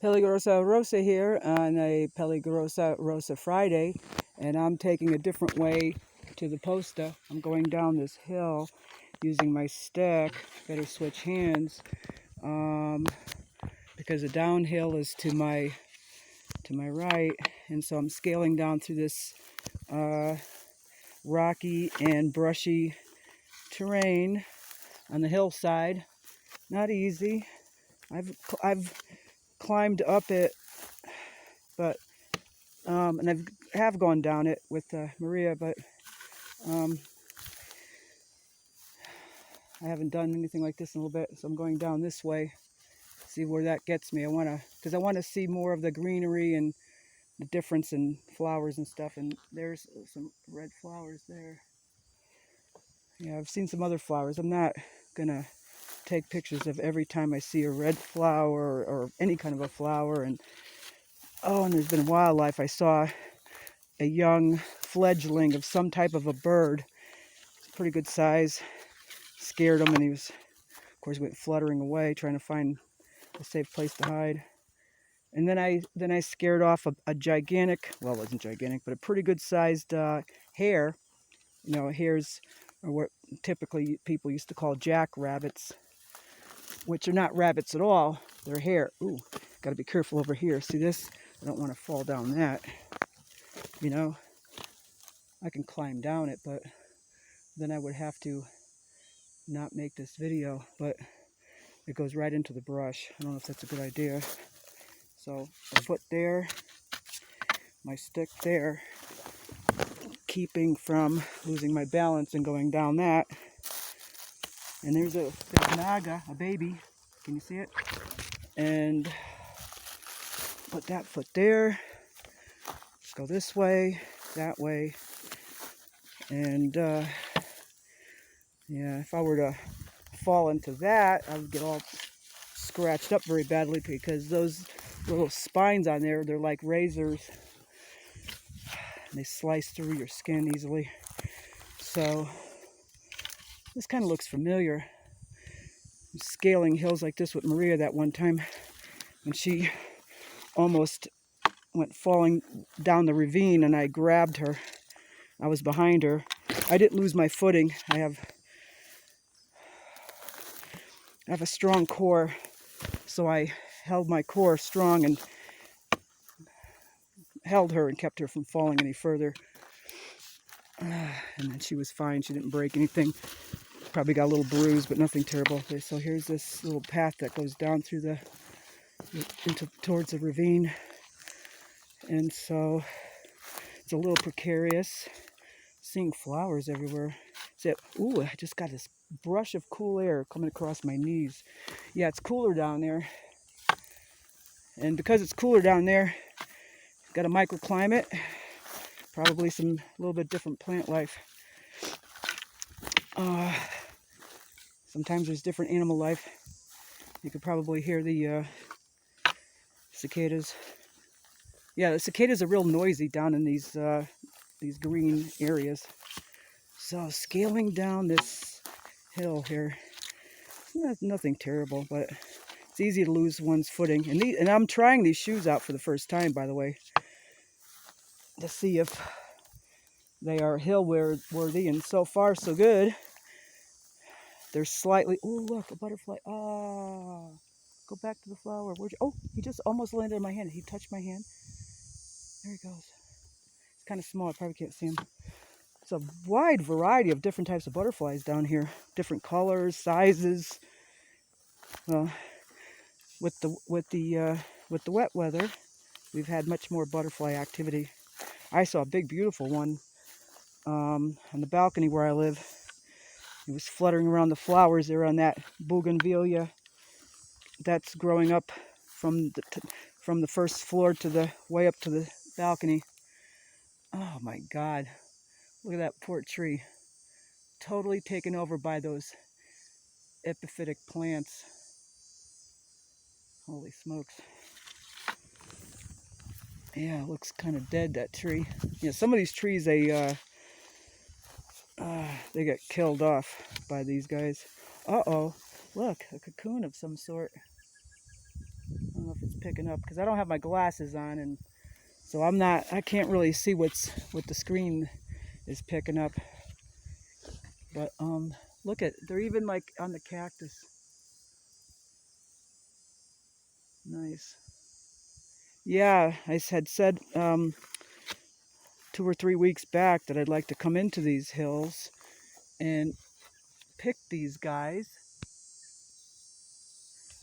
Peligrosa Rosa here on a Peligrosa Rosa Friday, and I'm taking a different way to the Posta. I'm going down this hill using my stick. Better switch hands because the downhill is to my right, and so I'm scaling down through this rocky and brushy terrain on the hillside. Not easy. I've climbed up it, but and I have gone down it with Maria, but I haven't done anything like this in a little bit, so I'm going down this way, see where that gets me. Because I want to see more of the greenery and the difference in flowers and stuff, and there's some red flowers there. Yeah, I've seen some other flowers. I'm not gonna take pictures of every time I see a red flower or any kind of a flower. And there's been wildlife. I saw a young fledgling of some type of a bird. It's a pretty good size. Scared him, and he was, of course, went fluttering away, trying to find a safe place to hide. And then I scared off a gigantic, well, it wasn't gigantic, but a pretty good sized hare. You know, hares are what typically people used to call jackrabbits, which are not rabbits at all. They're hare. Ooh, got to be careful over here. See this? I don't want to fall down that. You know, I can climb down it, but then I would have to not make this video, but it goes right into the brush. I don't know if that's a good idea. So a foot there, my stick there, keeping from losing my balance and going down that. And there's a naga, a baby. Can you see it? And put that foot there. Go this way, that way. And yeah, if I were to fall into that, I would get all scratched up very badly, because those little spines on there, they're like razors. And they slice through your skin easily. So this kind of looks familiar. I'm scaling hills like this with Maria that one time, and she almost went falling down the ravine, and I grabbed her. I was behind her. I didn't lose my footing. I have a strong core, so I held my core strong and held her and kept her from falling any further. And then she was fine. She didn't break anything. Probably got a little bruise, but nothing terrible. Okay, so here's this little path that goes down through towards the ravine, and so it's a little precarious. Seeing flowers everywhere. Ooh, I just got this brush of cool air coming across my knees. Yeah, it's cooler down there, and because it's cooler down there, got a microclimate, probably a little bit different plant life. Sometimes there's different animal life. You could probably hear the cicadas. Yeah, the cicadas are real noisy down in these green areas. So scaling down this hill here, nothing terrible, but it's easy to lose one's footing. And I'm trying these shoes out for the first time, by the way, to see if they are hill worthy, and so far so good. They're slightly, oh look, a butterfly. Ah, go back to the flower. He just almost landed on my hand. He touched my hand. There he goes. It's kind of small, I probably can't see him. It's a wide variety of different types of butterflies down here. Different colors, sizes. Well, with the wet weather, we've had much more butterfly activity. I saw a big, beautiful one on the balcony where I live. It was fluttering around the flowers there on that bougainvillea that's growing up from the first floor to the way up to the balcony. Oh my God! Look at that poor tree, totally taken over by those epiphytic plants. Holy smokes! Yeah, it looks kind of dead, that tree. Yeah, some of these trees they get killed off by these guys. Uh-oh, look, a cocoon of some sort. I don't know if it's picking up, because I don't have my glasses on, and so I can't really see what the screen is picking up. But look at, they're even like on the cactus. Nice. Yeah, I had said 2 or 3 weeks back that I'd like to come into these hills and pick these guys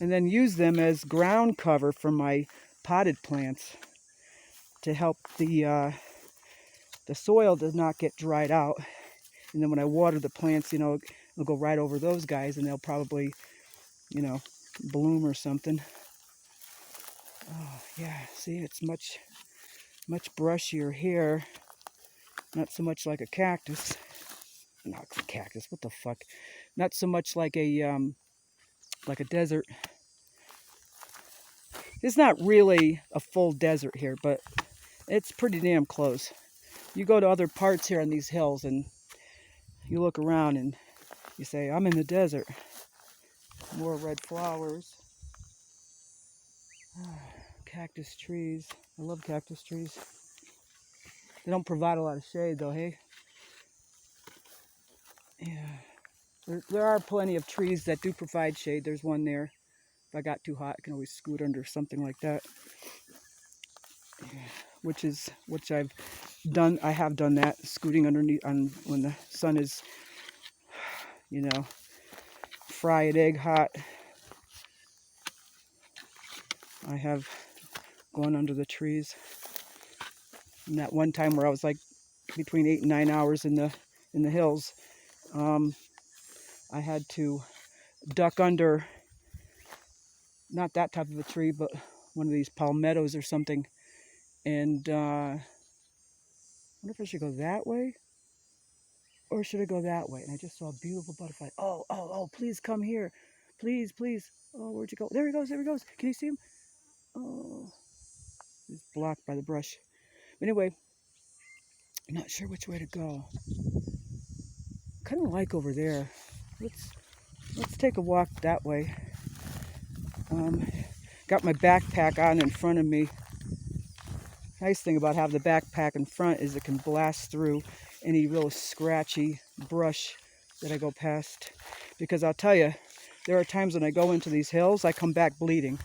and then use them as ground cover for my potted plants to help the soil does not get dried out. And then when I water the plants, it'll go right over those guys, and they'll probably, bloom or something. Oh, yeah, see, it's much brushier here. Not so much like a cactus. Not a cactus, what the fuck? Not so much like a desert. It's not really a full desert here, but it's pretty damn close. You go to other parts here on these hills and you look around and you say, I'm in the desert. More red flowers. Cactus trees. I love cactus trees. They don't provide a lot of shade though, hey? Yeah. There are plenty of trees that do provide shade. There's one there. If I got too hot, I can always scoot under something like that. Yeah. Which I've done. I have done that, scooting underneath when the sun is, fried egg hot. I have gone under the trees. And that one time where I was like between 8 and 9 hours in the hills, I had to duck under, not that type of a tree, but one of these palmettos or something. And I wonder if I should go that way or should I go that way? And I just saw a beautiful butterfly. Oh, please come here. Please. Oh, where'd you go? There he goes. Can you see him? Oh, he's blocked by the brush. Anyway, I'm not sure which way to go. Kind of like over there. Let's take a walk that way. Got my backpack on in front of me. Nice thing about having the backpack in front is it can blast through any real scratchy brush that I go past. Because I'll tell you, there are times when I go into these hills, I come back bleeding.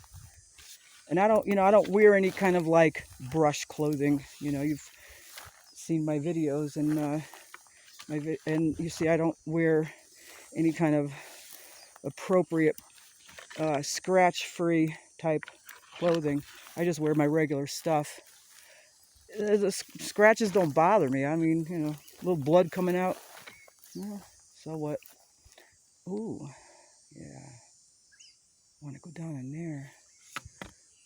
And I don't wear any kind of like brush clothing. You've seen my videos and and you see I don't wear any kind of appropriate scratch-free type clothing. I just wear my regular stuff. The scratches don't bother me. I mean, a little blood coming out. Well, so what? Ooh, yeah. I want to go down in there.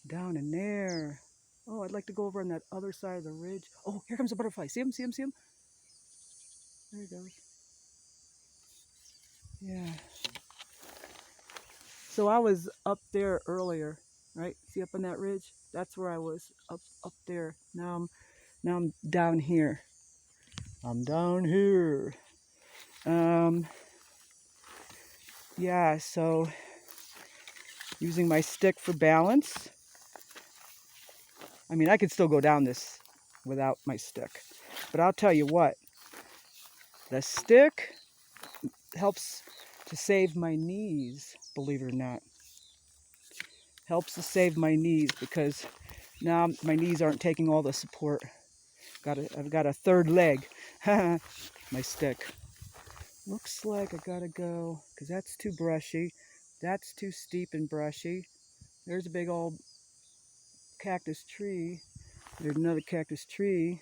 Down in there. Oh, I'd like to go over on that other side of the ridge. Oh, here comes a butterfly. See him? There he goes. Yeah. So I was up there earlier, right? See up on that ridge? That's where I was, up there. Now I'm down here. I'm down here. Yeah, so using my stick for balance. I mean, I could still go down this without my stick. But I'll tell you what, the stick helps to save my knees, believe it or not. Helps to save my knees because now my knees aren't taking all the support. I've got a third leg. My stick. Looks like I gotta go because that's too brushy. That's too steep and brushy. There's a big old cactus tree. There's another cactus tree.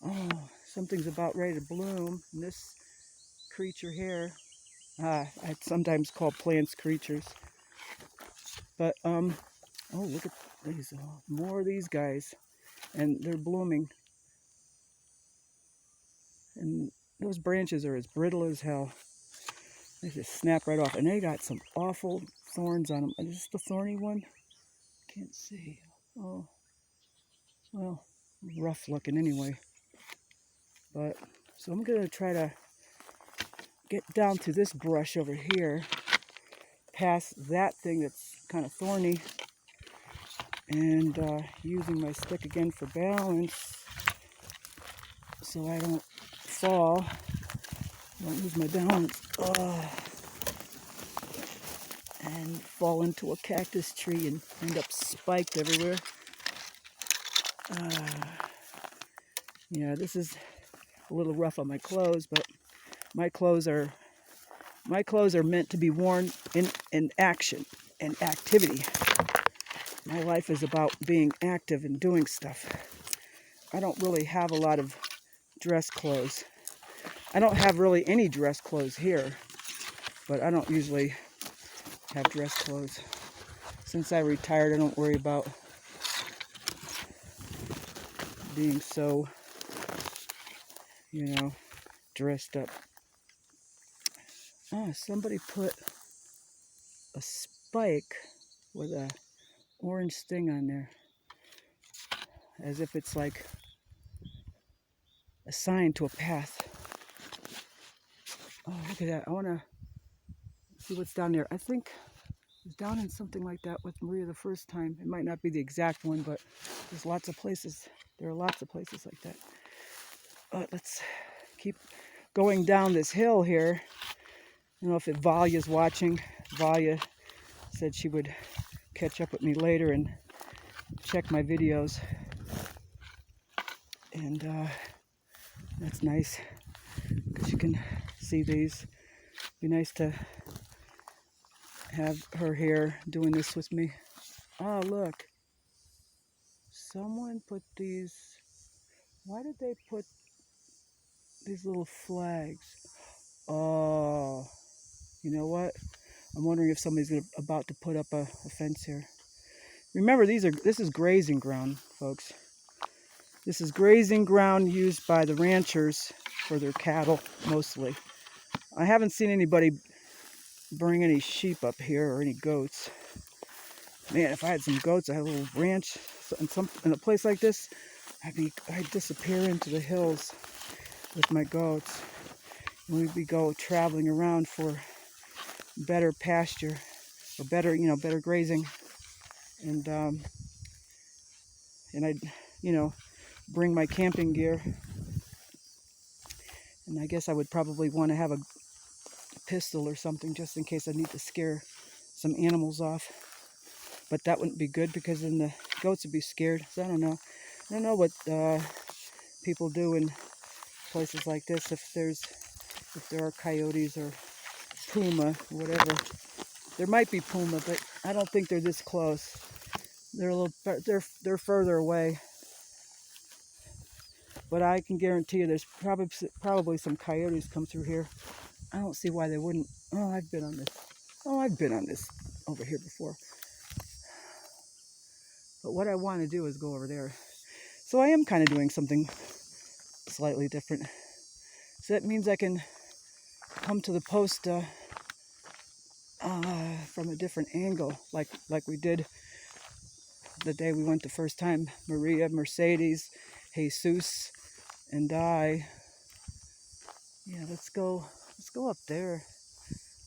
Oh, something's about ready to bloom. And this creature here, I sometimes call plants creatures. But oh, look at these, more of these guys, and they're blooming. And those branches are as brittle as hell. They just snap right off, and they got some awful thorns on them. Is this the thorny one? Can't see. Oh, well, rough looking anyway. But so I'm gonna try to get down to this brush over here, past that thing that's kind of thorny, and using my stick again for balance so I don't fall. Don't lose my balance. And fall into a cactus tree and end up spiked everywhere. Yeah, this is a little rough on my clothes, but my clothes are meant to be worn in action and activity. My life is about being active and doing stuff. I don't really have a lot of dress clothes. I don't have really any dress clothes here, but I don't usually have dress clothes. Since I retired, I don't worry about being so, dressed up. Somebody put a spike with a orange sting on there, as if it's like a sign to a path. Oh, look at that. I want to see what's down there. I think it was down in something like that with Maria the first time. It might not be the exact one, but there's lots of places. There are lots of places like that. But let's keep going down this hill here. I don't know if Valya's watching. Valya said she would catch up with me later and check my videos. And that's nice, because you can see these. Be nice to have her here doing this with me. Oh, look. Someone put these. Why did they put these little flags? Oh, you know what? I'm wondering if somebody's about to put up a fence here. Remember, this is grazing ground, folks. This is grazing ground used by the ranchers for their cattle, mostly. I haven't seen anybody bring any sheep up here or any goats. Man, if I had some goats, I had a little ranch in a place like this, I'd disappear into the hills with my goats. And we'd go traveling around for better pasture or better grazing. And I'd, bring my camping gear. And I guess I would probably want to have a pistol or something just in case I need to scare some animals off. But that wouldn't be good, because then the goats would be scared. So I don't know. I don't know what people do in places like this, if there are coyotes or puma, whatever. There might be puma, but I don't think they're this close. They're further away. But I can guarantee you there's probably some coyotes come through here. I don't see why they wouldn't. I've been on this over here before. But what I want to do is go over there. So I am kind of doing something slightly different. So that means I can come to the Posta from a different angle, like we did the day we went the first time. Maria, Mercedes, Jesus, and I. Yeah, let's go up there.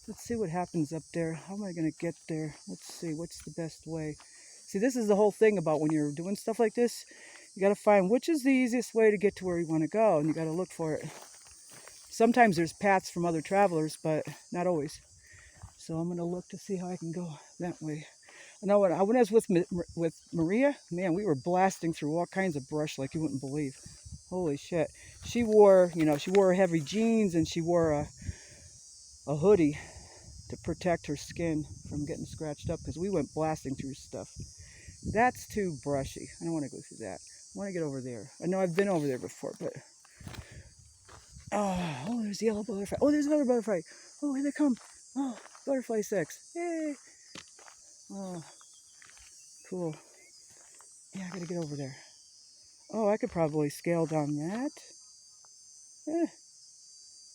Let's see what happens up there. How am I going to get there? Let's see, what's the best way? See, this is the whole thing about when you're doing stuff like this. You got to find which is the easiest way to get to where you want to go, and you got to look for it. Sometimes there's paths from other travelers, but not always. So I'm going to look to see how I can go that way. I know when I was with Maria, man, we were blasting through all kinds of brush like you wouldn't believe. Holy shit. She wore heavy jeans, and she wore a hoodie to protect her skin from getting scratched up, because we went blasting through stuff. That's too brushy. I don't want to go through that. I want to get over there. I know I've been over there before, but oh, there's the yellow butterfly. Oh, there's another butterfly. Oh, here they come. Oh, butterfly sex. Yay. Oh, cool. Yeah, I gotta get over there. Oh, I could probably scale down that.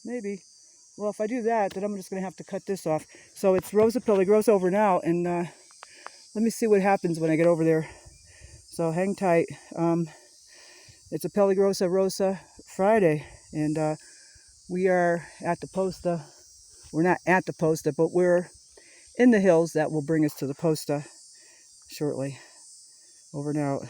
Maybe. Well, if I do that, then I'm just going to have to cut this off. So it's Rosa Peligrosa over now, and let me see what happens when I get over there. So hang tight. It's a Peligrosa Rosa Friday, and we are at the Posta. We're not at the Posta, but we're in the hills that will bring us to the Posta shortly. Over and out.